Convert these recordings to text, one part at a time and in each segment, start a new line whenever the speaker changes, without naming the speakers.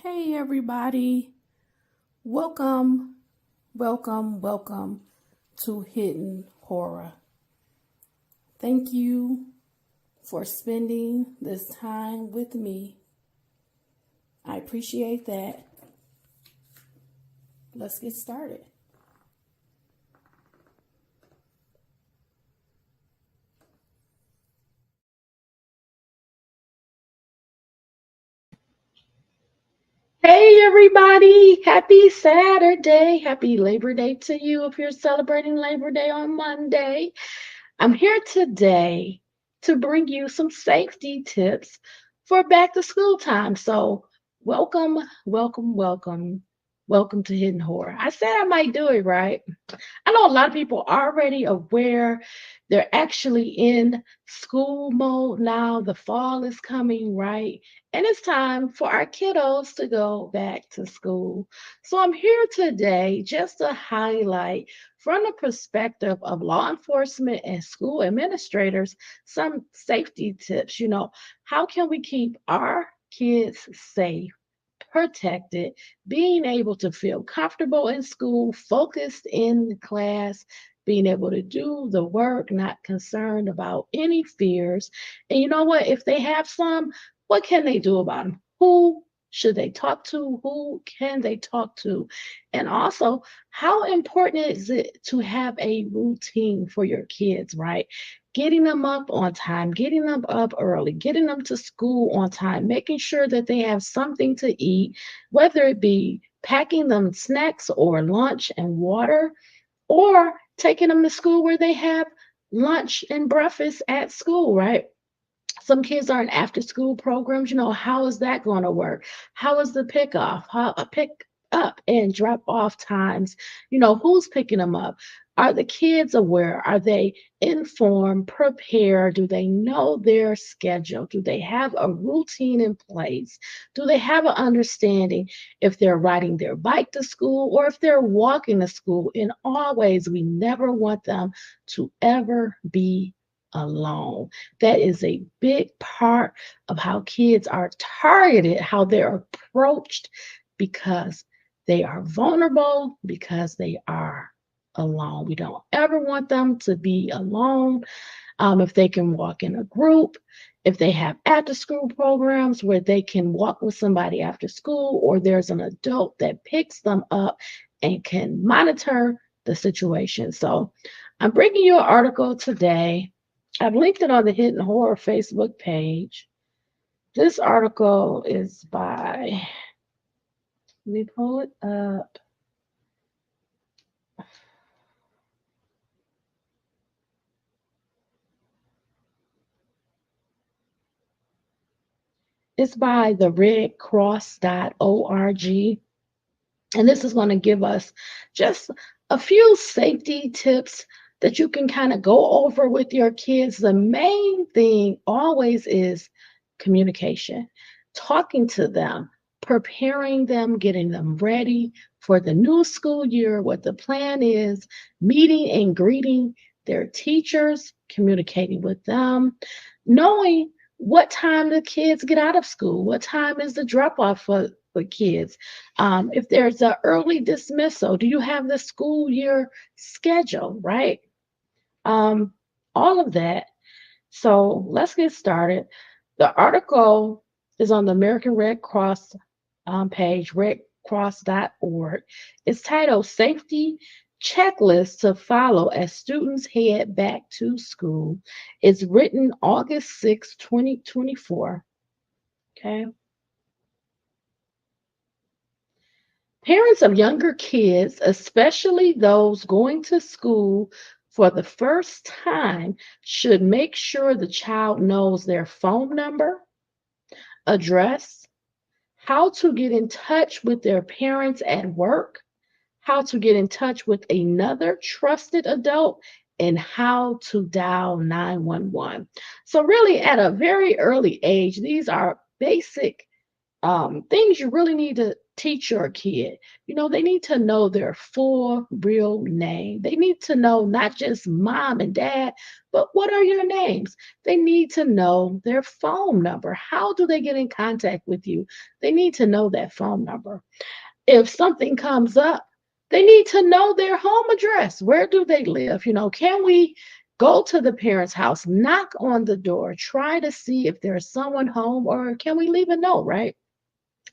Hey, everybody. Welcome, welcome to Hidden Horror. Thank you for spending this time with me. I appreciate that. Let's get started. Hey, everybody. Happy Saturday. Happy Labor Day to you if you're celebrating Labor Day on Monday. I'm here today to bring you some safety tips for back to school time. So, welcome to Hidden Horror. I said I might do it right. I know a lot of people are already aware they're actually in school mode now. The fall is coming, right? And it's time for our kiddos to go back to school. So I'm here today just to highlight from the perspective of law enforcement and school administrators some safety tips. How can we keep our kids safe, protected, being able to feel comfortable in school, focused in class, being able to do the work, not concerned about any fears. And you know what? If they have some, what can they do about them? Who should they talk to? Who can they talk to? And also, how important is it to have a routine for your kids, right? Getting them up on time, getting them up early, getting them to school on time, making sure that they have something to eat, whether it be packing them snacks or lunch and water, or taking them to school where they have lunch and breakfast at school, right? Some kids are in after school programs. How is that going to work? How is the pick up and drop off times? Who's picking them up? Are the kids aware? Are they informed, prepared? Do they know their schedule? Do they have a routine in place? Do they have an understanding if they're riding their bike to school or if they're walking to school? In all ways, we never want them to ever be alone. That is a big part of how kids are targeted, how they're approached, because they are vulnerable, because they are alone. We don't ever want them to be alone. If they can walk in a group, if they have after school programs where they can walk with somebody after school, or there's an adult that picks them up and can monitor the situation. So I'm bringing you an article today. I've linked it on the Hidden Horror Facebook page. This article is by, let me pull it up. It's by the redcross.org. And this is going to give us just a few safety tips that you can kind of go over with your kids. The main thing always is communication, talking to them, preparing them, getting them ready for the new school year, what the plan is, meeting and greeting their teachers, communicating with them, knowing what time the kids get out of school, what time is the drop off for kids. If there's an early dismissal, do you have the school year schedule, right? Um, all of that. So let's get started. The article is on the American Red Cross page, redcross.org. It's titled Safety Checklist to Follow as Students Head Back to School. It's written August 6, 2024. Okay. Parents of younger kids, especially those going to school for the first time, should make sure the child knows their phone number, address, how to get in touch with their parents at work, how to get in touch with another trusted adult, and how to dial 911. So, really, at a very early age, these are basic things you really need to teach your kid, they need to know their full real name. They need to know not just mom and dad, but what are your names? They need to know their phone number. How do they get in contact with you? They need to know that phone number. If something comes up, they need to know their home address. Where do they live? Can we go to the parent's house, knock on the door, try to see if there's someone home, or can we leave a note, right?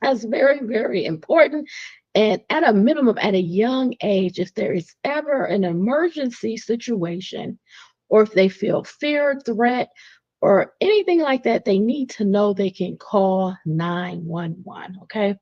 That's very, very important. And at a minimum, at a young age, if there is ever an emergency situation, or if they feel fear, threat, or anything like that, they need to know they can call 911. Okay.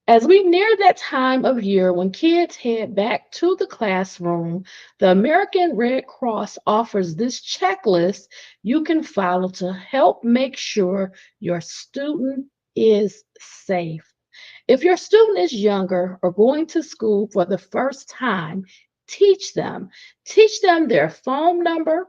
As we near that time of year when kids head back to the classroom, the American Red Cross offers this checklist you can follow to help make sure your student is safe. If your student is younger or going to school for the first time, teach them. Teach them their phone number,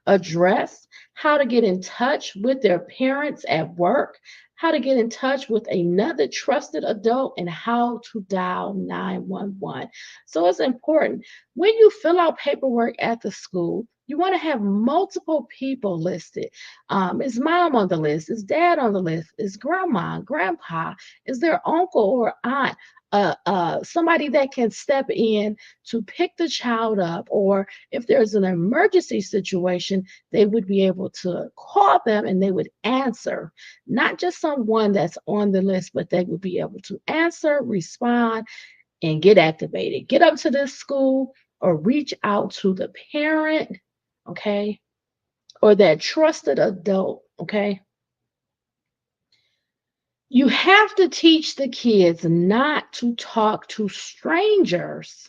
address, how to get in touch with their parents at work, how to get in touch with another trusted adult, and how to dial 911. So it's important. When you fill out paperwork at the school, you want to have multiple people listed. Is mom on the list? Is dad on the list? Is grandma, grandpa? Is there uncle or aunt? Somebody that can step in to pick the child up, or if there's an emergency situation, they would be able to call them and they would answer. Not just someone that's on the list, but they would be able to answer, respond, and get activated. Get up to this school or reach out to the parent, okay, or that trusted adult, okay. You have to teach the kids not to talk to strangers,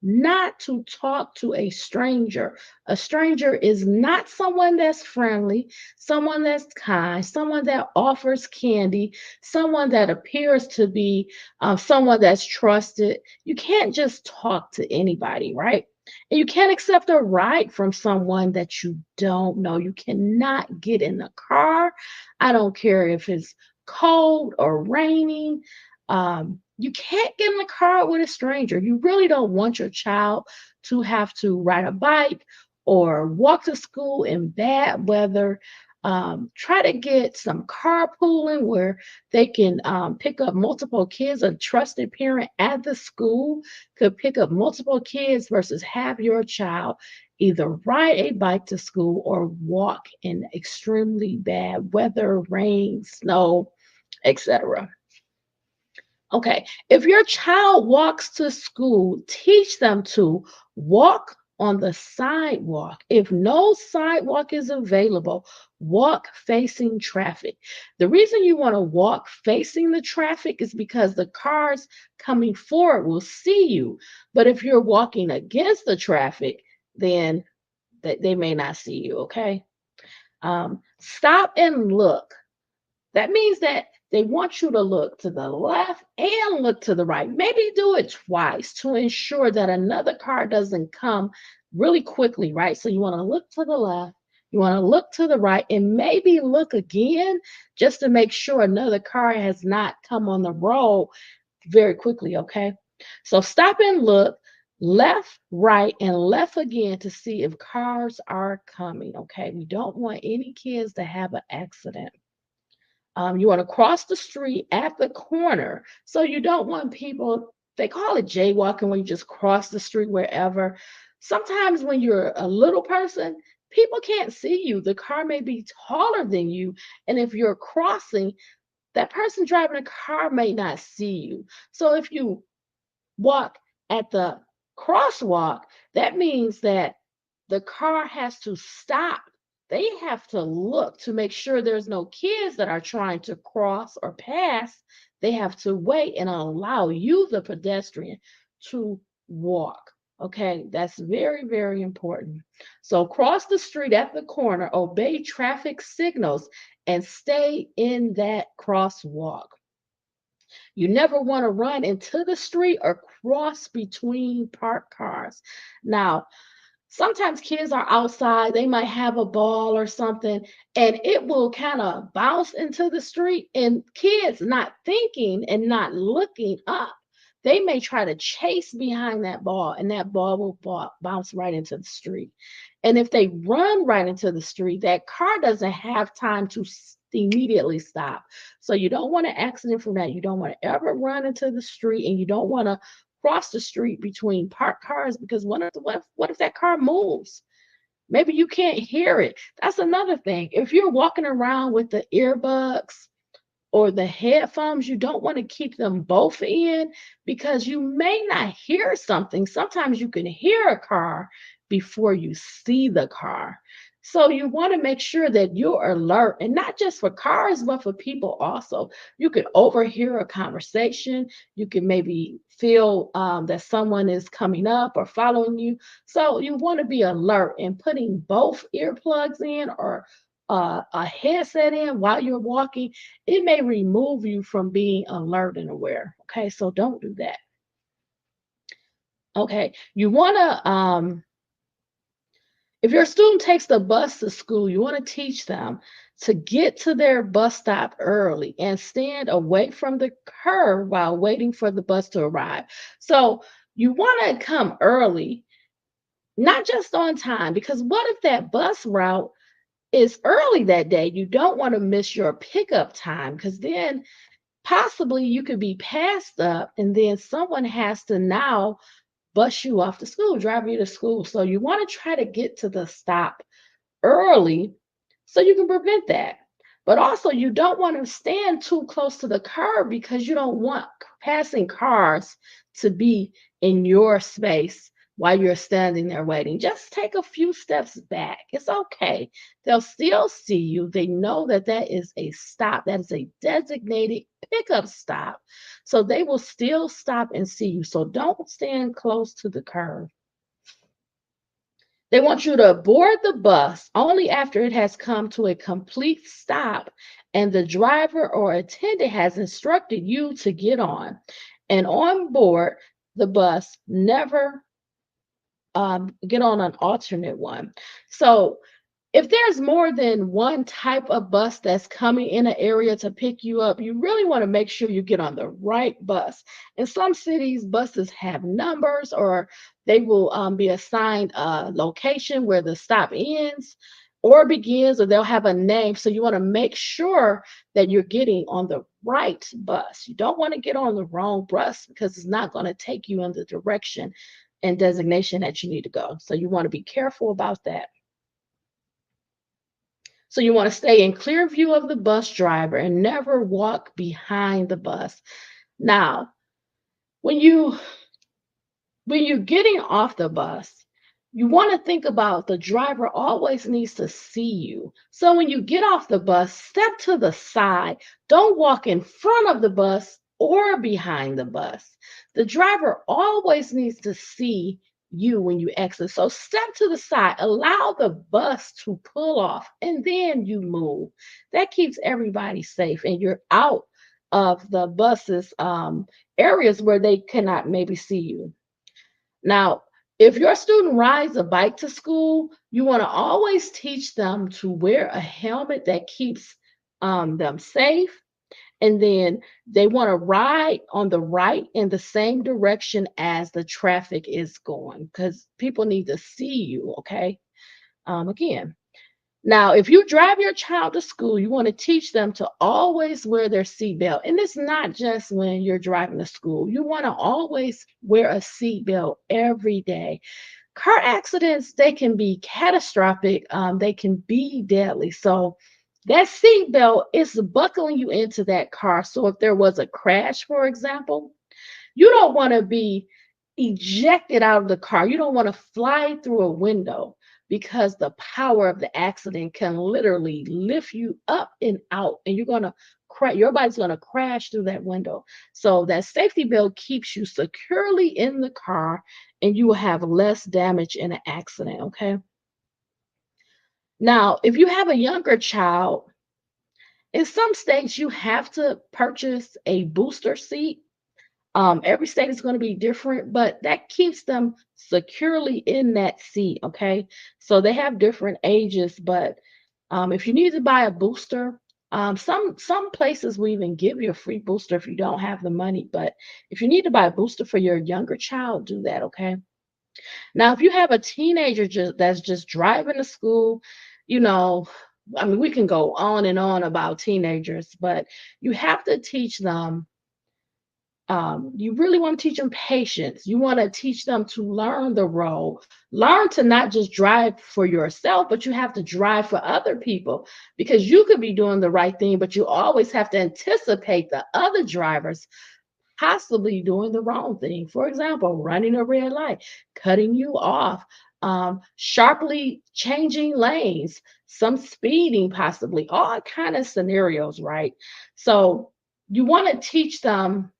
not to talk to a stranger. A stranger is not someone that's friendly, someone that's kind, someone that offers candy, someone that appears to be someone that's trusted. You can't just talk to anybody, right? And you can't accept a ride from someone that you don't know. You cannot get in the car. I don't care if it's cold or raining. You can't get in the car with a stranger. You really don't want your child to have to ride a bike or walk to school in bad weather. Try to get some carpooling where they can pick up multiple kids. A trusted parent at the school could pick up multiple kids versus have your child either ride a bike to school or walk in extremely bad weather, rain, snow, etc. Okay, if your child walks to school, teach them to walk on the sidewalk. If no sidewalk is available, walk facing traffic. The reason you want to walk facing the traffic is because the cars coming forward will see you. But if you're walking against the traffic, then they may not see you, okay? Stop and look. That means that they want you to look to the left and look to the right. Maybe do it twice to ensure that another car doesn't come really quickly, right? So you want to look to the left, you want to look to the right, and maybe look again just to make sure another car has not come on the road very quickly, okay? So stop and look left, right, and left again to see if cars are coming, okay? We don't want any kids to have an accident. You want to cross the street at the corner. So you don't want people, they call it jaywalking when you just cross the street wherever. Sometimes when you're a little person, people can't see you. The car may be taller than you. And if you're crossing, that person driving the car may not see you. So if you walk at the crosswalk, that means that the car has to stop. They have to look to make sure there's no kids that are trying to cross or pass. They have to wait and allow you, the pedestrian, to walk. Okay, that's very, very important. So cross the street at the corner, obey traffic signals, and stay in that crosswalk. You never want to run into the street or cross between parked cars. Now, Sometimes kids are outside, they might have a ball or something, and it will kind of bounce into the street. And kids not thinking and not looking up, they may try to chase behind that ball, and that ball will bounce right into the street. And if they run right into the street, that car doesn't have time to immediately stop. So you don't want an accident from that. You don't want to ever run into the street, and you don't want to cross the street between parked cars, because what if that car moves? Maybe you can't hear it. That's another thing. If you're walking around with the earbuds or the headphones, you don't want to keep them both in, because you may not hear something. Sometimes you can hear a car before you see the car. So you want to make sure that you're alert, and not just for cars, but for people also. You could overhear a conversation. You can maybe feel that someone is coming up or following you. So you want to be alert, and putting both earplugs in or a headset in while you're walking, it may remove you from being alert and aware. Okay, so don't do that. Okay, you want to, if your student takes the bus to school, you want to teach them to get to their bus stop early and stand away from the curb while waiting for the bus to arrive. So you want to come early, not just on time, because what if that bus route is early that day? You don't want to miss your pickup time, because then possibly you could be passed up, and then someone has to now bus you off to school, drive you to school. So you want to try to get to the stop early so you can prevent that. But also, you don't want to stand too close to the curb, because you don't want passing cars to be in your space while you're standing there waiting. Just take a few steps back. It's okay. They'll still see you. They know that that is a stop, that is a designated pickup stop. So they will still stop and see you. So don't stand close to the curb. They want you to board the bus only after it has come to a complete stop and the driver or attendant has instructed you to get on. And on board the bus, never get on an alternate one. So if there's more than one type of bus that's coming in an area to pick you up, you really want to make sure you get on the right bus. In some cities, buses have numbers, or they will be assigned a location where the stop ends or begins, or they'll have a name. So you want to make sure that you're getting on the right bus. You don't want to get on the wrong bus, because it's not going to take you in the direction and designation that you need to go. So you want to be careful about that. So you want to stay in clear view of the bus driver and never walk behind the bus. Now, when you when you're getting off the bus, you want to think about the driver always needs to see you. So when you get off the bus, step to the side. Don't walk in front of the bus or behind the bus. The driver always needs to see you when you exit. So step to the side, allow the bus to pull off, and then you move. That keeps everybody safe, and you're out of the bus's areas where they cannot maybe see you. Now, if your student rides a bike to school, you want to always teach them to wear a helmet that keeps them safe. And then they want to ride on the right in the same direction as the traffic is going, because people need to see you. Okay. Again, now, if you drive your child to school, you want to teach them to always wear their seatbelt. And it's not just when you're driving to school. You want to always wear a seatbelt every day. Car accidents, they can be catastrophic. They can be deadly. So that seatbelt is buckling you into that car. So if there was a crash, for example, you don't want to be ejected out of the car. You don't want to fly through a window, because the power of the accident can literally lift you up and out, and you're going to your body's going to crash through that window. So that safety belt keeps you securely in the car, and you will have less damage in an accident. Okay. Now, if you have a younger child, in some states you have to purchase a booster seat. Every state is going to be different, but that keeps them securely in that seat. Okay. So they have different ages, but if you need to buy a booster, some places will even give you a free booster if you don't have the money. But if you need to buy a booster for your younger child, do that. Okay. Now, if you have a teenager that's just driving to school, you know, I mean, we can go on and on about teenagers, but you have to teach them. You really want to teach them patience. You want to teach them to learn the role, learn to not just drive for yourself, but you have to drive for other people because you could be doing the right thing, but you always have to anticipate the other drivers possibly doing the wrong thing. For example, running a red light, cutting you off, sharply changing lanes, some speeding, possibly, all kind of scenarios, right? So you want to teach them,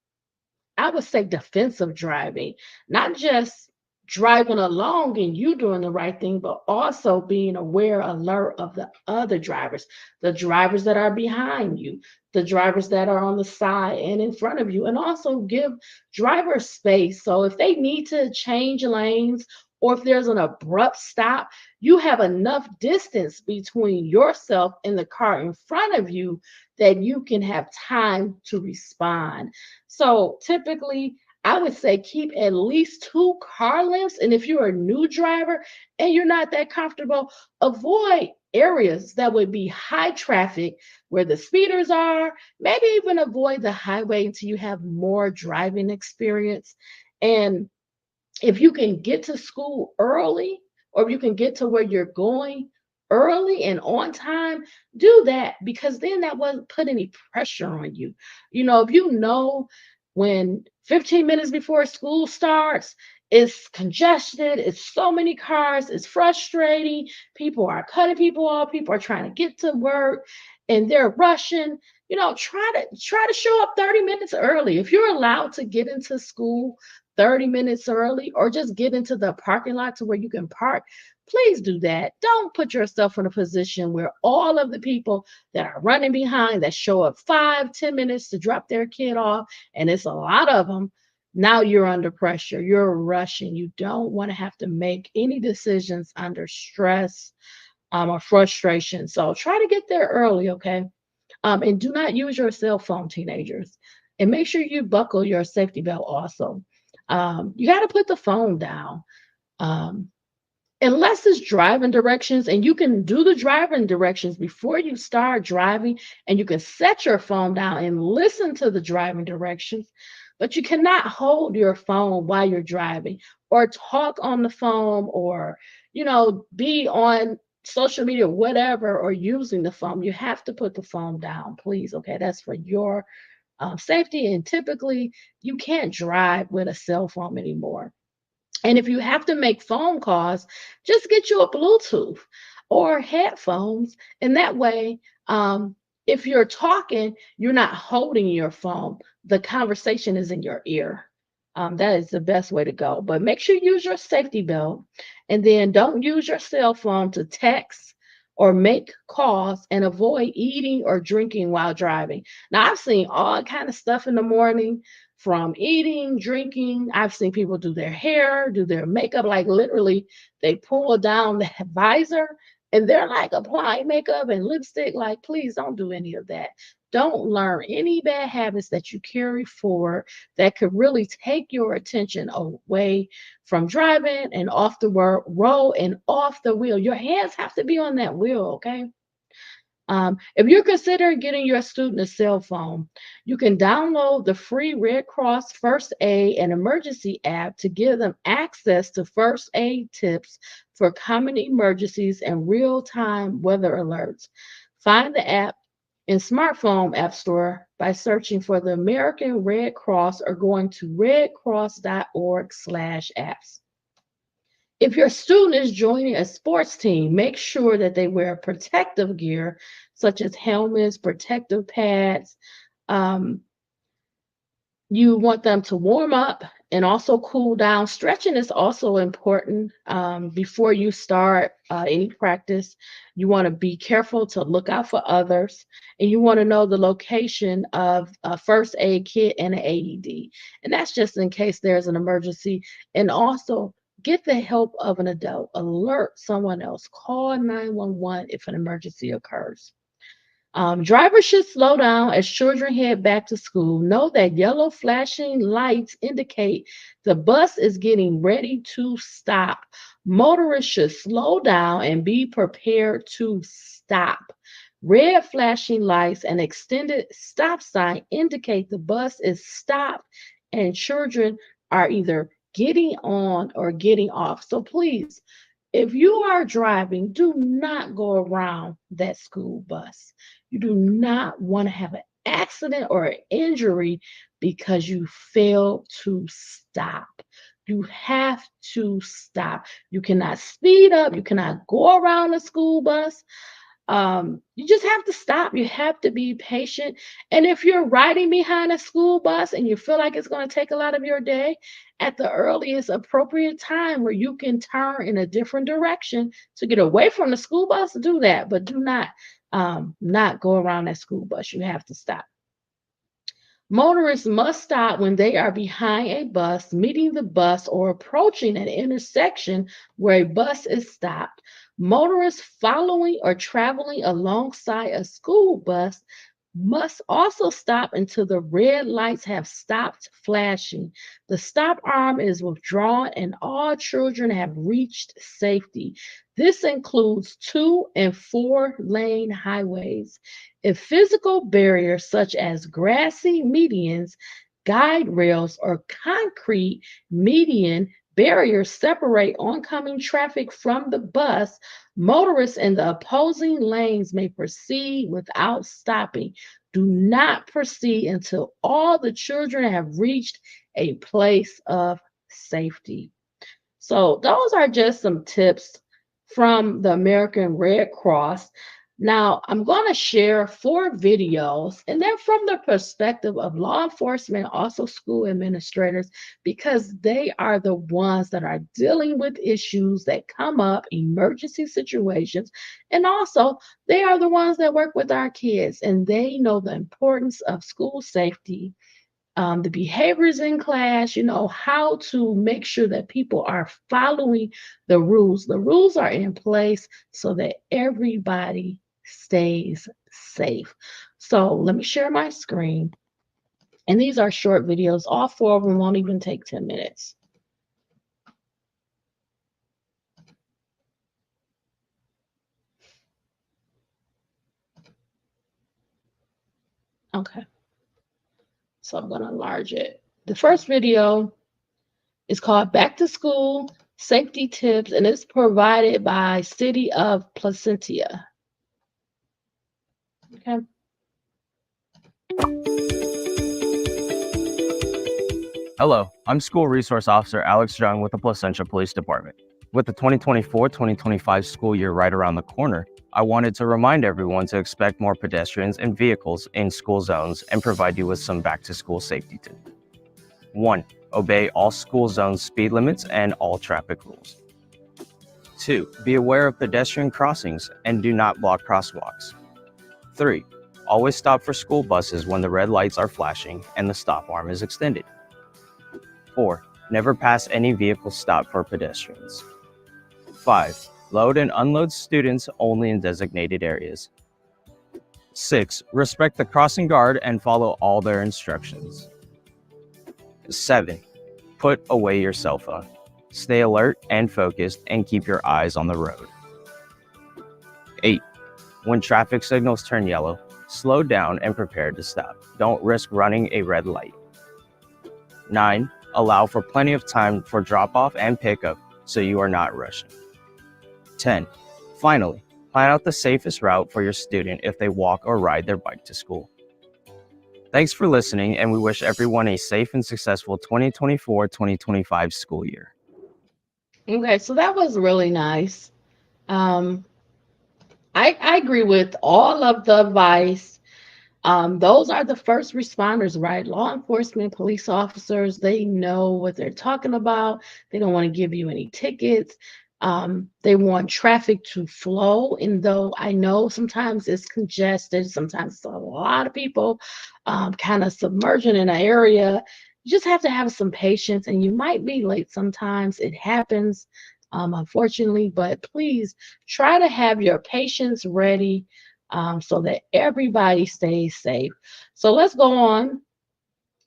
I would say, defensive driving, not just driving along and you doing the right thing, but also being aware, alert of the other drivers, the drivers that are behind you, the drivers that are on the side and in front of you, and also give drivers space. So if they need to change lanes or if there's an abrupt stop, you have enough distance between yourself and the car in front of you that you can have time to respond. So typically, I would say keep at least two car lengths. And if you're a new driver and you're not that comfortable, avoid areas that would be high traffic where the speeders are. Maybe even avoid the highway until you have more driving experience. And if you can get to school early or if you can get to where you're going early and on time, do that because then that won't put any pressure on you. If you know when 15 minutes before school starts, it's congested, it's so many cars, it's frustrating. People are cutting people off, people are trying to get to work and they're rushing. Try to show up 30 minutes early. If you're allowed to get into school 30 minutes early or just get into the parking lot to where you can park, please do that. Don't put yourself in a position where all of the people that are running behind that show up 5, 10 minutes to drop their kid off, and it's a lot of them. Now you're under pressure. You're rushing. You don't want to have to make any decisions under stress or frustration. So try to get there early, okay? And do not use your cell phone, teenagers. And make sure you buckle your safety belt also. You got to put the phone down. Um, Unless it's driving directions, and you can do the driving directions before you start driving, and you can set your phone down and listen to the driving directions, but you cannot hold your phone while you're driving or talk on the phone or, be on social media, whatever, or using the phone. You have to put the phone down, please. Okay. That's for your safety. And typically, you can't drive with a cell phone anymore. And if you have to make phone calls, just get you a Bluetooth or headphones. And that way, if you're talking, you're not holding your phone. The conversation is in your ear. That is the best way to go. But make sure you use your safety belt and then don't use your cell phone to text or make calls and avoid eating or drinking while driving. Now, I've seen all kind of stuff in the morning from eating, drinking. I've seen people do their hair, do their makeup, like literally they pull down the visor and they're like applying makeup and lipstick. Like, please don't do any of that. Don't learn any bad habits that you carry forward that could really take your attention away from driving and off the road and off the wheel. Your hands have to be on that wheel, okay? If you're considering getting your student a cell phone, you can download the free Red Cross First Aid and Emergency app to give them access to first aid tips for common emergencies and real time weather alerts. Find the app in smartphone app store by searching for the American Red Cross or going to redcross.org/apps. If your student is joining a sports team, make sure that they wear protective gear such as helmets, protective pads. Um, you want them to warm up and also cool down. Stretching is also important before you start any practice. You want to be careful to look out for others, and you want to know the location of a first aid kit and an AED. And that's just in case there's an emergency. And also, get the help of an adult. Alert someone else. Call 911 if an emergency occurs. Drivers should slow down as children head back to school. Know that yellow flashing lights indicate the bus is getting ready to stop. Motorists should slow down and be prepared to stop. Red flashing lights and extended stop sign indicate the bus is stopped and children are either getting on or getting off. So please, if you are driving, do not go around that school bus. You do not want to have an accident or an injury because you failed to stop. You have to stop. You cannot speed up. You cannot go around the school bus. You just have to stop. You have to be patient. And if you're riding behind a school bus and you feel like it's going to take a lot of your day, at the earliest appropriate time where you can turn in a different direction to get away from the school bus, do that. But do not go around that school bus. You have to stop. Motorists must stop when they are behind a bus, meeting the bus, or approaching an intersection where a bus is stopped. Motorists following or traveling alongside a school bus must also stop until the red lights have stopped flashing. The stop arm is withdrawn and all children have reached safety. This includes 2 and 4 lane highways. If physical barriers such as grassy medians, guide rails, or concrete median barriers separate oncoming traffic from the bus, motorists in the opposing lanes may proceed without stopping. Do not proceed until all the children have reached a place of safety. So, those are just some tips from the American Red Cross. Now, I'm going to share 4 videos, and they're from the perspective of law enforcement, also school administrators, because they are the ones that are dealing with issues that come up, emergency situations, and also they are the ones that work with our kids, and they know the importance of school safety, the behaviors in class, how to make sure that people are following the rules. The rules are in place so that everybody stays safe. So let me share my screen. And these are short videos. All 4 of them won't even take 10 minutes. Okay. So I'm going to enlarge it. The first video is called Back to School Safety Tips, and it's provided by City of Placentia. Okay.
Hello, I'm School Resource Officer Alex Jung with the Placentia Police Department. With the 2024-2025 school year right around the corner, I wanted to remind everyone to expect more pedestrians and vehicles in school zones and provide you with some back-to-school safety tips. 1. Obey all school zone speed limits and all traffic rules. 2. Be aware of pedestrian crossings and do not block crosswalks. 3. Always stop for school buses when the red lights are flashing and the stop arm is extended. 4. Never pass any vehicle stopped for pedestrians. 5. Load and unload students only in designated areas. 6. Respect the crossing guard and follow all their instructions. 7. Put away your cell phone. Stay alert and focused and keep your eyes on the road. 8. When traffic signals turn yellow, slow down and prepare to stop. Don't risk running a red light. 9. Allow for plenty of time for drop-off and pickup so you are not rushing. 10. Finally, plan out the safest route for your student if they walk or ride their bike to school. Thanks for listening, and we wish everyone a safe and successful 2024-2025 school year.
Okay, so that was really nice. I agree with all of the advice. Those are the first responders, right? Law enforcement, police officers, they know what they're talking about. They don't want to give you any tickets. They want traffic to flow. And though I know sometimes it's congested, sometimes it's a lot of people kind of submerging in an area, you just have to have some patience and you might be late sometimes. It happens, unfortunately, but please try to have your patience ready so that everybody stays safe. So let's go on.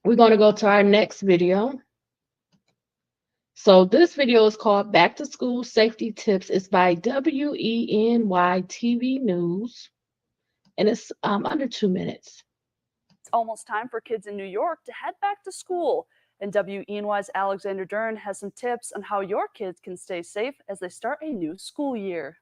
We're going to go to our next video. So this video is called Back to School Safety Tips. It's by WENY TV News, and it's under 2 minutes.
It's almost time for kids in New York to head back to school. And WENY's Alexander Dern has some tips on how your kids can stay safe as they start a new school year.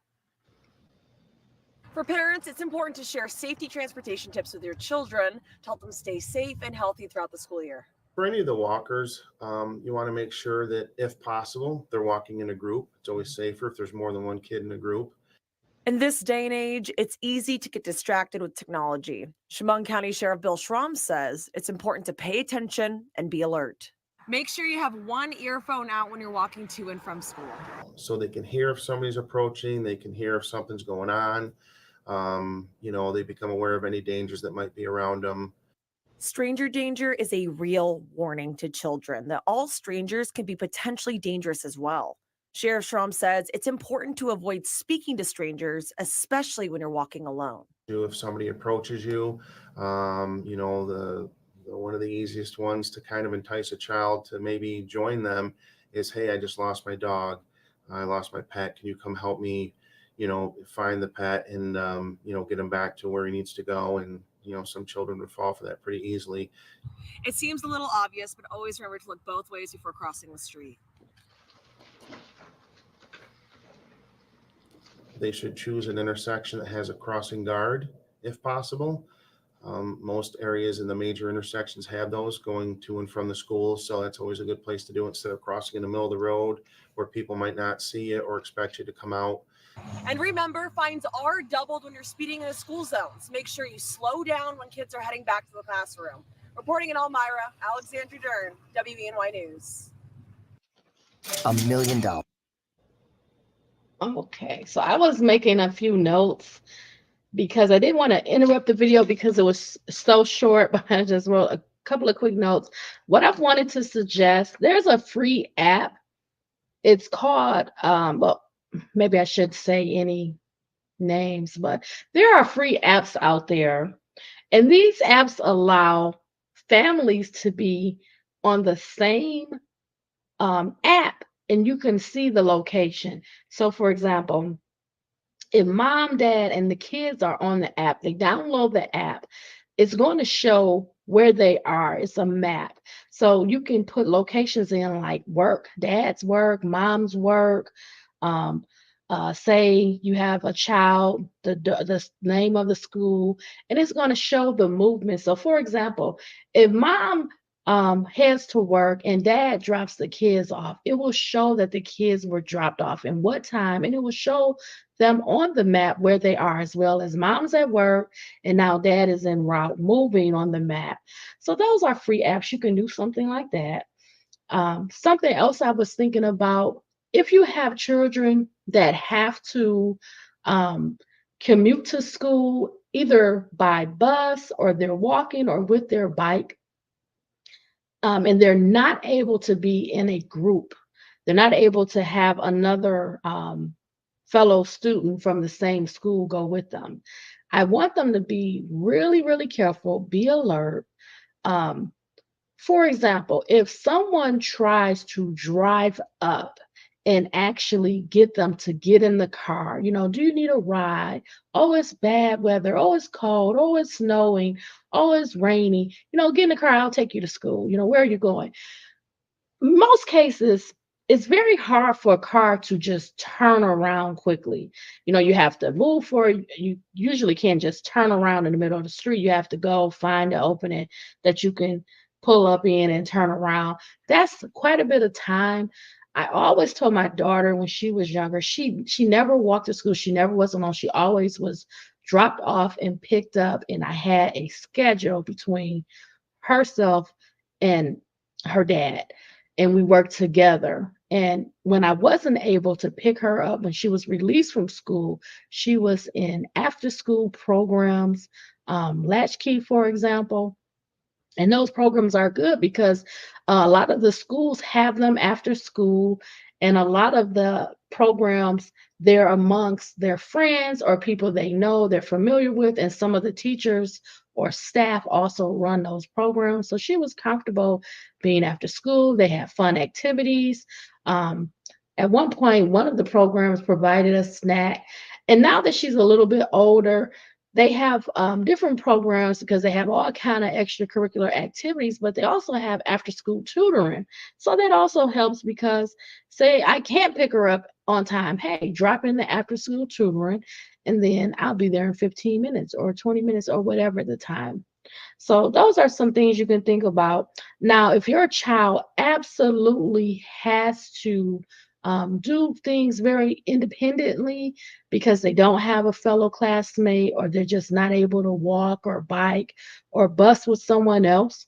For parents, it's important to share safety transportation tips with your children to help them stay safe and healthy throughout the school year.
For any of the walkers, you want to make sure that if possible, they're walking in a group. It's always safer if there's more than one kid in a group.
In this day and age, it's easy to get distracted with technology. Chemung County Sheriff Bill Schramm says it's important to pay attention and be alert. Make sure you have one earphone out when you're walking to and from school.
So they can hear if somebody's approaching, they can hear if something's going on. They become aware of any dangers that might be around them.
Stranger danger is a real warning to children that all strangers can be potentially dangerous as well. Sheriff Schramm says it's important to avoid speaking to strangers, especially when you're walking alone.
If somebody approaches you, one of the easiest ones to kind of entice a child to maybe join them is, hey, I just lost my dog. I lost my pet. Can you come help me, find the pet and, get him back to where he needs to go? And, some children would fall for that pretty easily.
It seems a little obvious, but always remember to look both ways before crossing the street.
They should choose an intersection that has a crossing guard, if possible. Most areas in the major intersections have those going to and from the schools, so that's always a good place to do it instead of crossing in the middle of the road where people might not see it or expect you to come out.
And remember, fines are doubled when you're speeding in the school zones. Make sure you slow down when kids are heading back to the classroom. Reporting in Elmira, Alexandra Dern, WENY News.
$1 million.
Okay, so I was making a few notes because I didn't want to interrupt the video because it was so short, but I just wrote a couple of quick notes. What I wanted to suggest, there's a free app. It's called, maybe I should say any names, but there are free apps out there. And these apps allow families to be on the same app and you can see the location. So for example, if mom, dad, and the kids are on the app, they download the app, it's going to show where they are. It's a map. So you can put locations in like work, dad's work, mom's work. Say you have a child, the name of the school, and it's going to show the movement. So for example, if mom heads to work and dad drops the kids off, it will show that the kids were dropped off and what time, and it will show them on the map where they are, as well as mom's at work and now dad is en route moving on the map. So those are free apps. You can do something like that. Something else I was thinking about, if you have children that have to commute to school either by bus or they're walking or with their bike, and they're not able to be in a group, they're not able to have another fellow student from the same school go with them. I want them to be really, really careful, be alert. For example, if someone tries to drive up and actually get them to get in the car, do you need a ride? Oh, it's bad weather. Oh, it's cold. Oh, it's snowing. Oh, it's rainy. Get in the car. I'll take you to school. Where are you going? Most cases, it's very hard for a car to just turn around quickly. You have to move you usually can't just turn around in the middle of the street. You have to go find an opening that you can pull up in and turn around. That's quite a bit of time. I always told my daughter when she was younger, she never walked to school. She never was alone. She always was dropped off and picked up, and I had a schedule between herself and her dad, and we worked together. And when I wasn't able to pick her up when she was released from school, she was in after school programs, Latchkey, for example. And those programs are good because a lot of the schools have them after school, and a lot of the programs they're amongst their friends or people they know, they're familiar with, and some of the teachers or staff also run those programs. So she was comfortable being after school. They have fun activities. Um, at one point, one of the programs provided a snack. And now that she's a little bit older, they have different programs because they have all kind of extracurricular activities, but they also have after school tutoring. So that also helps because say I can't pick her up on time. Hey, drop in the after school tutoring and then I'll be there in 15 minutes or 20 minutes or whatever the time. So those are some things you can think about. Now, if your child absolutely has to do things very independently because they don't have a fellow classmate or they're just not able to walk or bike or bus with someone else,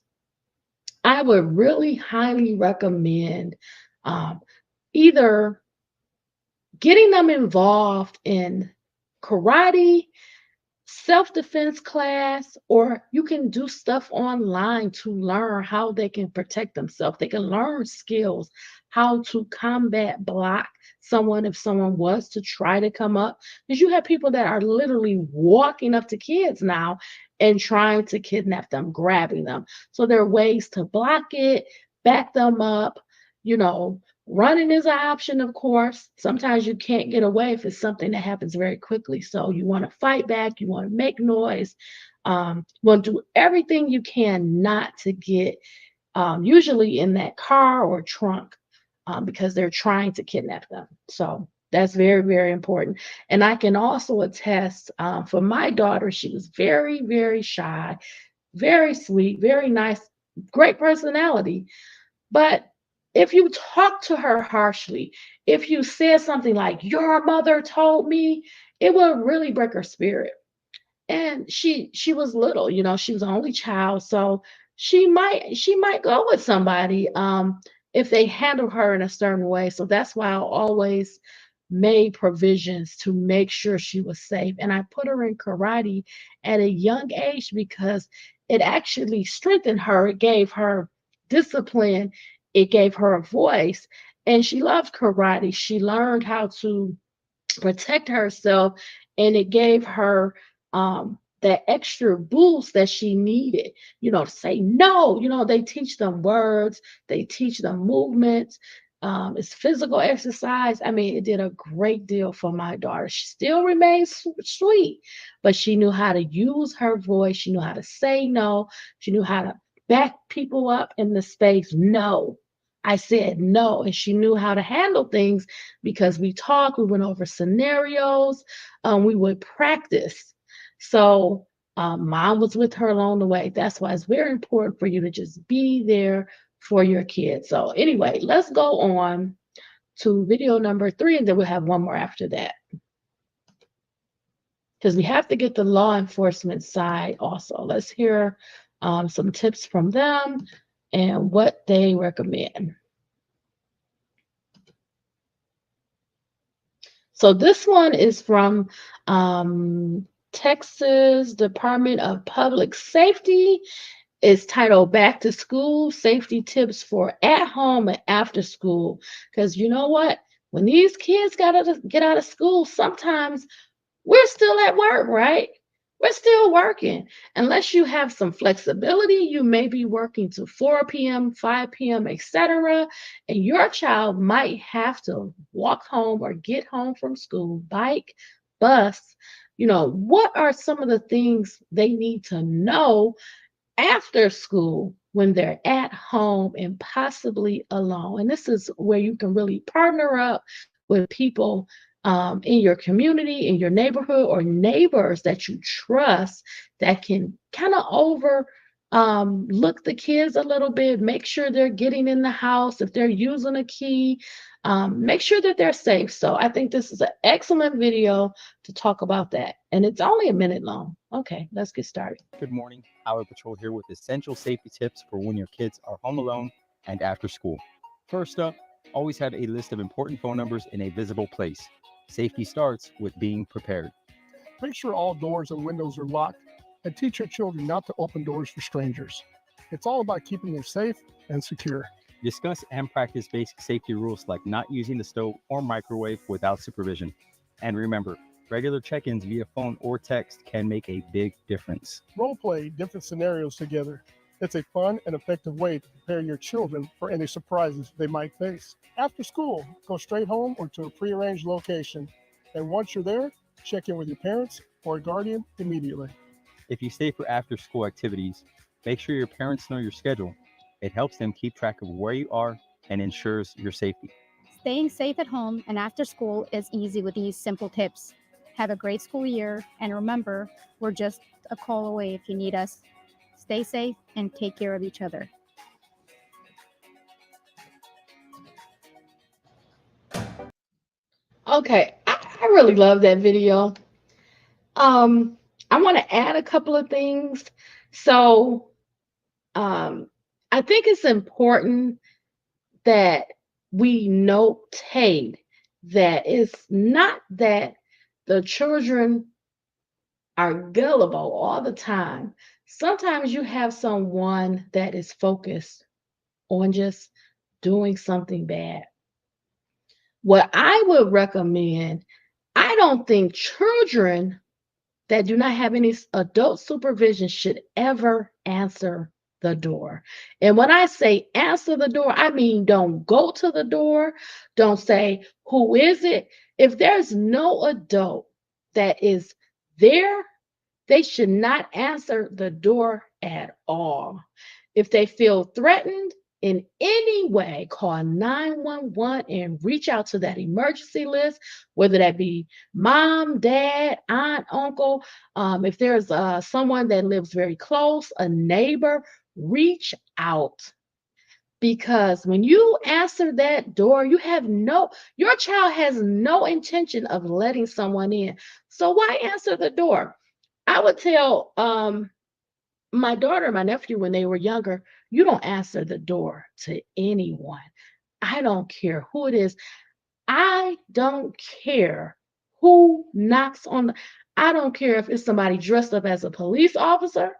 I would really highly recommend um, either getting them involved in karate, self-defense class, or you can do stuff online to learn how they can protect themselves. They can learn skills, how to combat block someone if someone was to try to come up. Because you have people that are literally walking up to kids now and trying to kidnap them, grabbing them. So there are ways to block it, back them up, you know. Running is an option, of course. Sometimes you can't get away if it's something that happens very quickly. So you want to fight back, you want to make noise, you want to do everything you can not to get usually in that car or trunk because they're trying to kidnap them. So that's very, very important. And I can also attest for my daughter, she was very, very shy, very sweet, very nice, great personality. But if you talk to her harshly, if you said something like, your mother told me, it will really break her spirit. And she was little, you know, she was the only child. So she might go with somebody if they handle her in a certain way. So that's why I always made provisions to make sure she was safe. And I put her in karate at a young age because it actually strengthened her. It gave her discipline, it gave her a voice, and she loved karate. She learned how to protect herself, and it gave her that extra boost that she needed, you know, to say no. You know, they teach them words, they teach them movements. It's physical exercise. I mean, it did a great deal for my daughter. She still remains sweet, but she knew how to use her voice. She knew how to say no. She knew how to back people up in the space. No, I said no. And she knew how to handle things because we talked, we went over scenarios, we would practice. So mom was with her along the way. That's why it's very important for you to just be there for your kids. So anyway, let's go on to video number 3, and then we'll have one more after that. Because we have to get the law enforcement side also. Let's hear some tips from them and what they recommend. So this one is from Texas Department of Public Safety. It's titled Back to School Safety Tips for At Home and After School. Because you know what? When these kids gotta get out of school, sometimes we're still at work, right? We're still working. Unless you have some flexibility, you may be working to 4 p.m., 5 p.m., etc. And your child might have to walk home or get home from school, bike, bus. You know, what are some of the things they need to know after school when they're at home and possibly alone? And this is where you can really partner up with people in your community, in your neighborhood, or neighbors that you trust that can kind of look the kids a little bit, make sure they're getting in the house. If they're using a key, make sure that they're safe. So I think this is an excellent video to talk about that. And it's only a minute long. Okay, let's get started.
Good morning, Highway Patrol here with essential safety tips for when your kids are home alone and after school. First up, always have a list of important phone numbers in a visible place. Safety starts with being prepared.
Make sure all doors and windows are locked and teach your children not to open doors for strangers. It's all about keeping them safe and secure.
Discuss and practice basic safety rules like not using the stove or microwave without supervision. And remember, regular check-ins via phone or text can make a big difference.
Role play different scenarios together. It's a fun and effective way to prepare your children for any surprises they might face. After school, go straight home or to a prearranged location. And once you're there, check in with your parents or a guardian immediately.
If you stay for after-school activities, make sure your parents know your schedule. It helps them keep track of where you are and ensures your safety.
Staying safe at home and after school is easy with these simple tips. Have a great school year, and remember, we're just a call away if you need us. Stay safe and take care of each other.
Okay, I really love that video. I want to add a couple of things. So I think it's important that we notate that it's not that the children are gullible all the time. Sometimes you have someone that is focused on just doing something bad. What I would recommend, I don't think children that do not have any adult supervision should ever answer the door. And when I say answer the door, I mean don't go to the door. Don't say, who is it? If there's no adult that is there, they should not answer the door at all. If they feel threatened in any way, call 911 and reach out to that emergency list, whether that be mom, dad, aunt, uncle. If there's someone that lives very close, a neighbor, reach out. Because when you answer that door, your child has no intention of letting someone in. So why answer the door? I would tell my daughter and my nephew when they were younger, you don't answer the door to anyone. I don't care who it is. I don't care who knocks on I don't care if it's somebody dressed up as a police officer.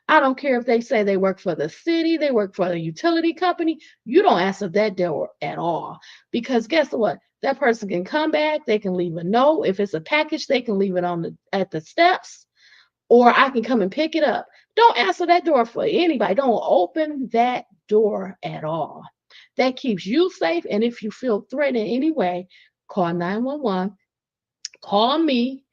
I don't care if they say they work for the city, they work for the utility company. You don't answer that door at all. Because guess what? That person can come back, they can leave a note. If it's a package, they can leave it at the steps, or I can come and pick it up. Don't answer that door for anybody. Don't open that door at all. That keeps you safe. And if you feel threatened in any way, call 911, call me,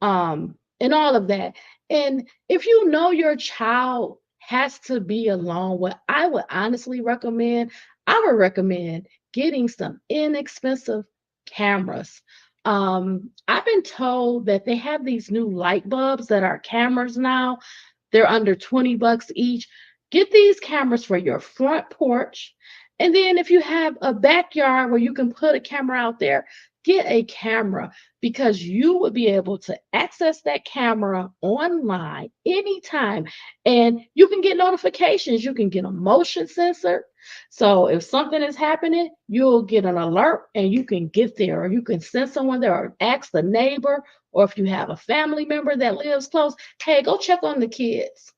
and all of that. And if you know your child has to be alone, what I would honestly recommend, I would recommend getting some inexpensive cameras. I've been told that they have these new light bulbs that are cameras now. They're under $20 each. Get these cameras for your front porch. And then if you have a backyard where you can put a camera out there, get a camera, because you will be able to access that camera online anytime. And you can get notifications. You can get a motion sensor. So if something is happening, you'll get an alert and you can get there, or you can send someone there, or ask the neighbor, or if you have a family member that lives close, hey, go check on the kids.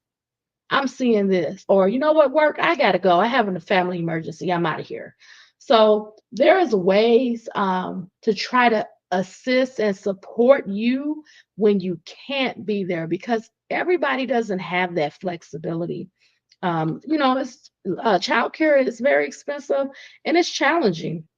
I'm seeing this. Or you know what, work, I got to go. I have a family emergency. I'm out of here. So there is ways to try to assist and support you when you can't be there, because everybody doesn't have that flexibility. It's childcare is very expensive and it's challenging.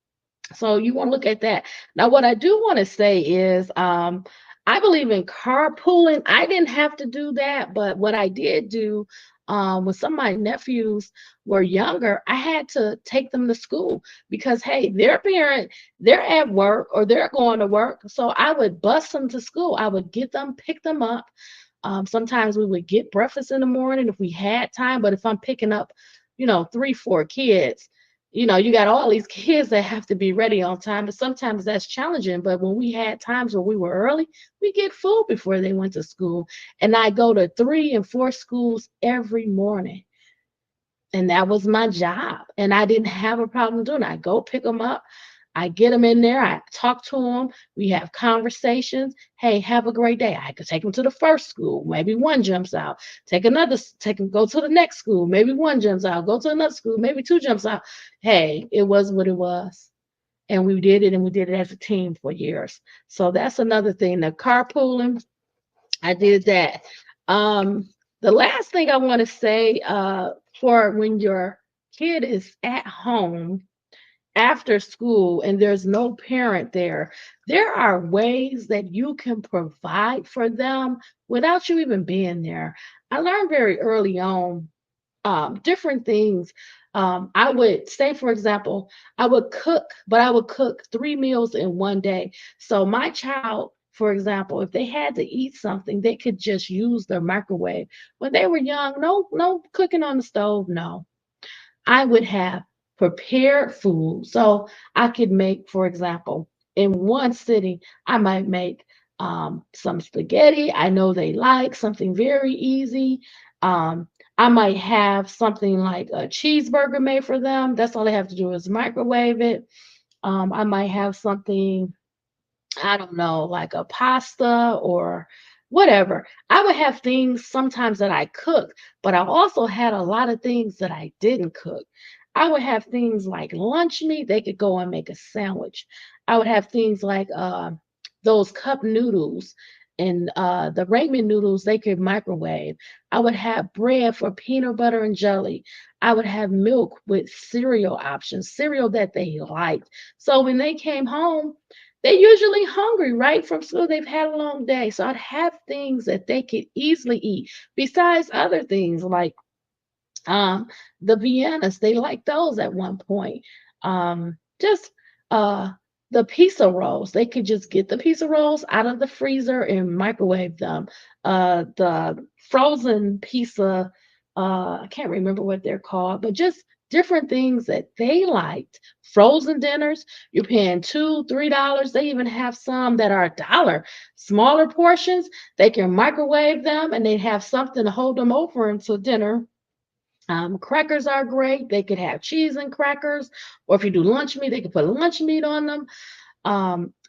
So you want to look at that. Now, what I do want to say is I believe in carpooling. I didn't have to do that, but what I did do when some of my nephews were younger, I had to take them to school because, hey, their parent, they're at work or they're going to work. So I would bus them to school. I would get them, pick them up. Sometimes we would get breakfast in the morning if we had time. But if I'm picking up, 3, 4 kids, you got all these kids that have to be ready on time, and sometimes that's challenging. But when we had times where we were early, we get food before they went to school. And I go to 3 and 4 schools every morning. And that was my job. And I didn't have a problem doing it. I go pick them up. I get them in there. I talk to them. We have conversations. Hey, have a great day. I could take them to the first school. Maybe one jumps out. Take them, go to the next school. Maybe one jumps out. Go to another school. Maybe two jumps out. Hey, it was what it was. And we did it, and we did it as a team for years. So that's another thing. The carpooling, I did that. The last thing I want to say, for when your kid is at home after school and there's no parent there, there are ways that you can provide for them without you even being there. I learned very early on different things. I would say, for example, I would cook, but I would cook 3 meals in one day. So my child, for example, if they had to eat something, they could just use their microwave. When they were young, no cooking on the stove, no. I would have prepared food. So I could make, for example, in one sitting, I might make some spaghetti. I know they like something very easy. I might have something like a cheeseburger made for them. That's all they have to do is microwave it. I might have something, I don't know, like a pasta or whatever. I would have things sometimes that I cook, but I also had a lot of things that I didn't cook. I would have things like lunch meat, they could go and make a sandwich. I would have things like those cup noodles and the ramen noodles they could microwave. I would have bread for peanut butter and jelly. I would have milk with cereal options, cereal that they liked. So when they came home, they're usually hungry, right? From school, they've had a long day. So I'd have things that they could easily eat, besides other things like um, the Viennas. They like those at one point. Just the pizza rolls. They could just get the pizza rolls out of the freezer and microwave them. The frozen pizza, I can't remember what they're called, but just different things that they liked. Frozen dinners, you're paying $2, $3. They even have some that are $1. Smaller portions, they can microwave them and they have something to hold them over until dinner. Crackers are great. They could have cheese and crackers, or if you do lunch meat, they could put lunch meat on them.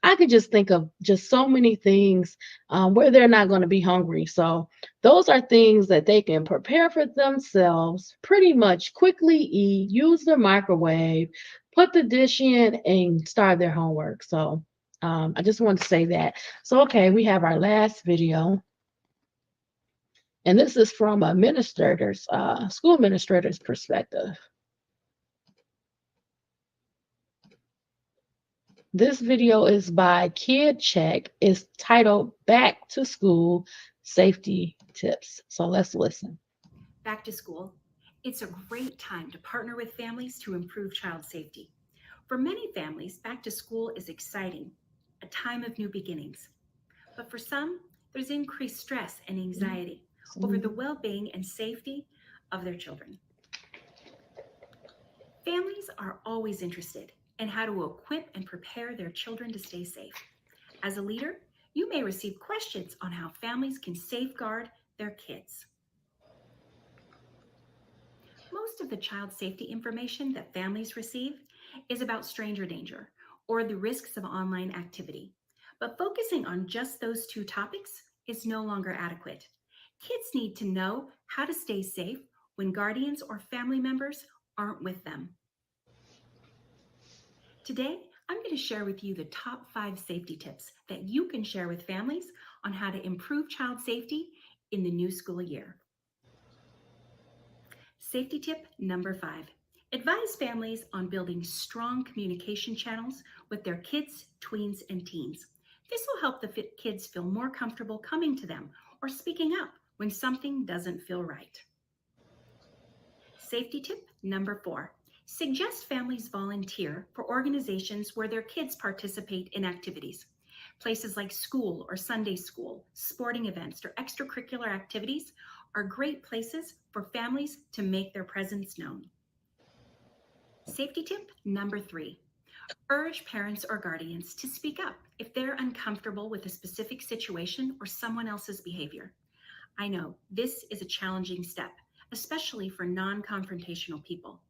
I could just think of just so many things where they're not going to be hungry. So those are things that they can prepare for themselves, pretty much quickly eat, use the microwave, put the dish in, and start their homework. So I just want to say that. So, okay, we have our last video. And this is from a administrator's, school administrator's perspective. This video is by Kid Check. It's titled Back to School Safety Tips. So let's listen.
Back to school. It's a great time to partner with families to improve child safety. For many families, back to school is exciting, a time of new beginnings. But for some, there's increased stress and anxiety over the well-being and safety of their children. Families are always interested in how to equip and prepare their children to stay safe. As a leader, you may receive questions on how families can safeguard their kids. Most of the child safety information that families receive is about stranger danger or the risks of online activity. But focusing on just those two topics is no longer adequate. Kids need to know how to stay safe when guardians or family members aren't with them. Today, I'm going to share with you the top 5 safety tips that you can share with families on how to improve child safety in the new school year. Safety tip number 5. Advise families on building strong communication channels with their kids, tweens, and teens. This will help the kids feel more comfortable coming to them or speaking up when something doesn't feel right. Safety tip number 4. Suggest families volunteer for organizations where their kids participate in activities. Places like school or Sunday school, sporting events, or extracurricular activities are great places for families to make their presence known. Safety tip number 3. Urge parents or guardians to speak up if they're uncomfortable with a specific situation or someone else's behavior. I know this is a challenging step, especially for non-confrontational people,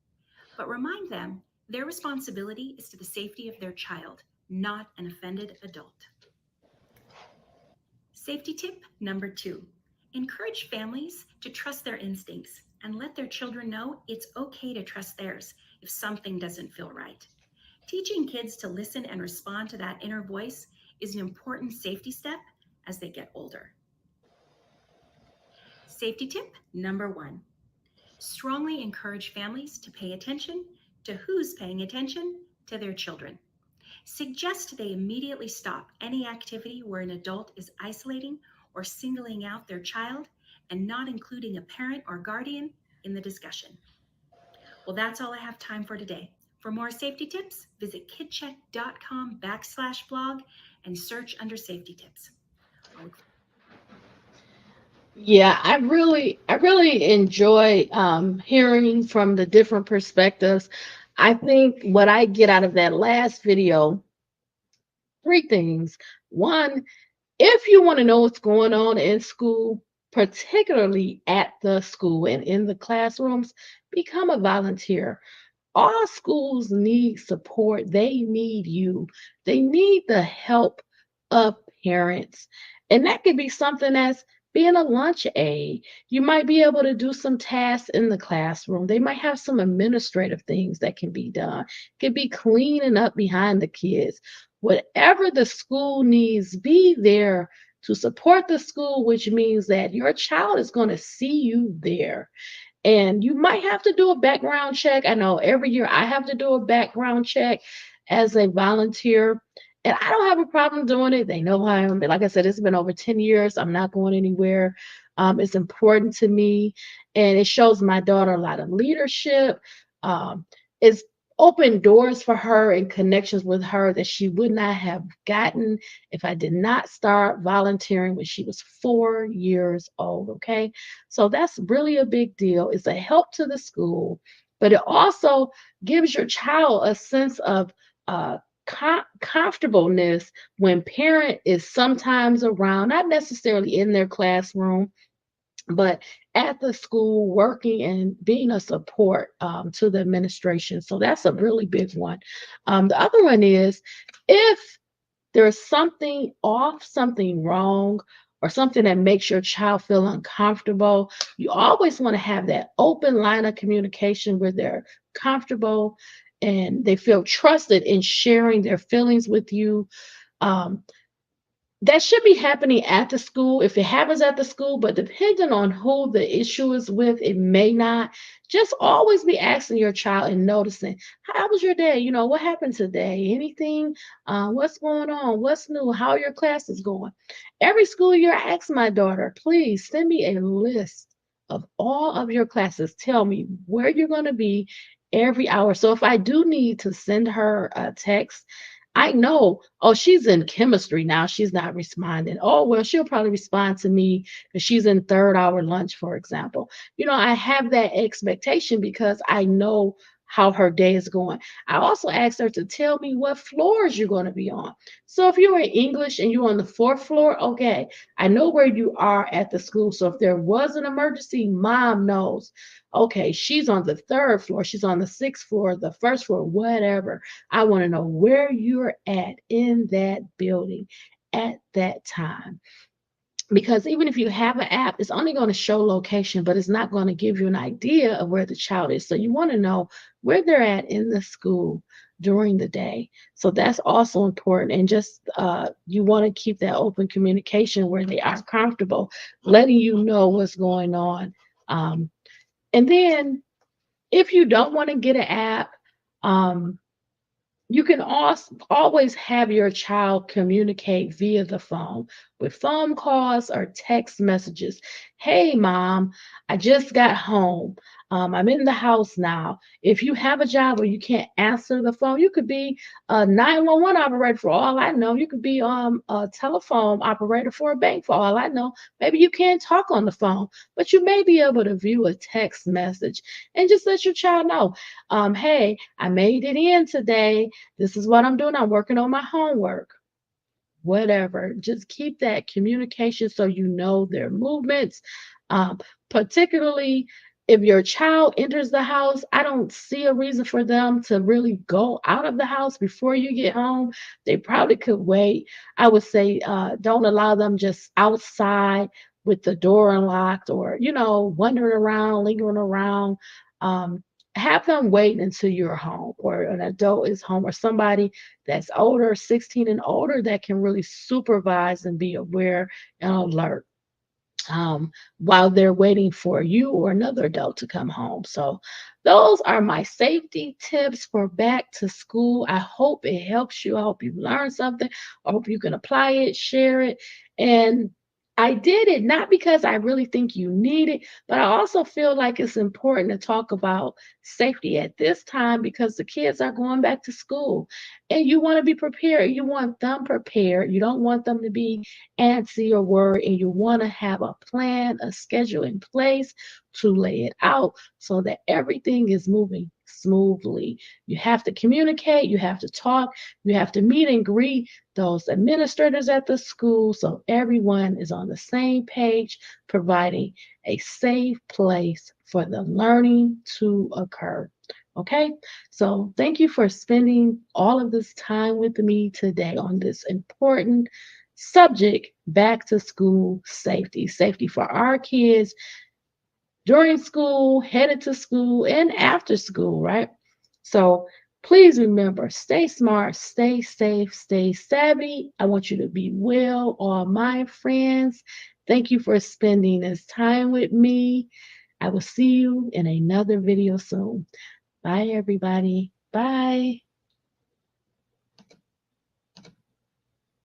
but remind them their responsibility is to the safety of their child, not an offended adult. Safety tip number 2. Encourage families to trust their instincts and let their children know it's okay to trust theirs if something doesn't feel right. Teaching kids to listen and respond to that inner voice is an important safety step as they get older. Safety tip number 1. Strongly encourage families to pay attention to who's paying attention to their children. Suggest they immediately stop any activity where an adult is isolating or singling out their child and not including a parent or guardian in the discussion. Well, that's all I have time for today. For more safety tips, visit kidcheck.com/blog and search under safety tips.
Yeah, I really enjoy hearing from the different perspectives. I think what I get out of that last video, 3 things. One, if you want to know what's going on in school, particularly at the school and in the classrooms, become a volunteer. All schools need support. They need you. They need the help of parents. And that could be something as being a lunch aide. You might be able to do some tasks in the classroom. They might have some administrative things that can be done. It could be cleaning up behind the kids. Whatever the school needs, be there to support the school, which means that your child is going to see you there. And you might have to do a background check. I know every year I have to do a background check as a volunteer, and I don't have a problem doing it. They know I am. But like I said, it's been over 10 years. I'm not going anywhere. It's important to me, and it shows my daughter a lot of leadership. It's opened doors for her and connections with her that she would not have gotten if I did not start volunteering when she was 4 years old. Okay. So that's really a big deal. It's a help to the school, but it also gives your child a sense of comfortableness when parent is sometimes around, not necessarily in their classroom, but at the school working and being a support to the administration. So that's a really big one. The other one is if there's something off, something wrong, or something that makes your child feel uncomfortable, you always want to have that open line of communication where they're comfortable and they feel trusted in sharing their feelings with you. That should be happening at the school if it happens at the school, but depending on who the issue is with, it may not. Just always be asking your child and noticing, how was your day? What happened today? Anything? What's going on? What's new? How are your classes going? Every school year, I ask my daughter, please send me a list of all of your classes. Tell me where you're going to be every hour. So if I do need to send her a text, I know, oh, she's in chemistry now. She's not responding. Oh, well, she'll probably respond to me because she's in 3rd hour lunch, for example. I have that expectation because I know how her day is going. I also asked her to tell me what floors you're going to be on. So if you're in English and you're on the 4th floor, okay, I know where you are at the school. So if there was an emergency, mom knows. Okay, she's on the 3rd floor, she's on the 6th floor, the 1st floor, whatever. I want to know where you're at in that building at that time. Because even if you have an app, it's only going to show location, but it's not going to give you an idea of where the child is. So you want to know where they're at in the school during the day. So that's also important. And just you want to keep that open communication where they are comfortable, letting you know what's going on. And then if you don't want to get an app, you can also always have your child communicate via the phone with phone calls or text messages. Hey, mom, I just got home. I'm in the house now. If you have a job where you can't answer the phone, you could be a 911 operator for all I know. You could be a telephone operator for a bank for all I know. Maybe you can't talk on the phone, but you may be able to view a text message and just let your child know, hey, I made it in today. This is what I'm doing. I'm working on my homework. Whatever. Just keep that communication so you know their movements. Particularly if your child enters the house, I don't see a reason for them to really go out of the house before you get home. They probably could wait. I would say don't allow them just outside with the door unlocked or, wandering around, lingering around. Um, have them wait until you're home or an adult is home or somebody that's older, 16 and older, that can really supervise and be aware and alert while they're waiting for you or another adult to come home. So, those are my safety tips for back to school. I hope it helps you. I hope you learn something. I hope you can apply it, share it. And I did it not because I really think you need it, but I also feel like it's important to talk about safety at this time because the kids are going back to school and you want to be prepared. You want them prepared. You don't want them to be antsy or worried, and you want to have a plan, a schedule in place to lay it out so that everything is moving smoothly. You have to communicate, you have to talk, you have to meet and greet those administrators at the school so everyone is on the same page, providing a safe place for the learning to occur. Okay, so thank you for spending all of this time with me today on this important subject, back to school safety. Safety for our kids during school, headed to school, and after school, right? So please remember, stay smart, stay safe, stay savvy. I want you to be well, all my friends. Thank you for spending this time with me. I will see you in another video soon. Bye, everybody. Bye.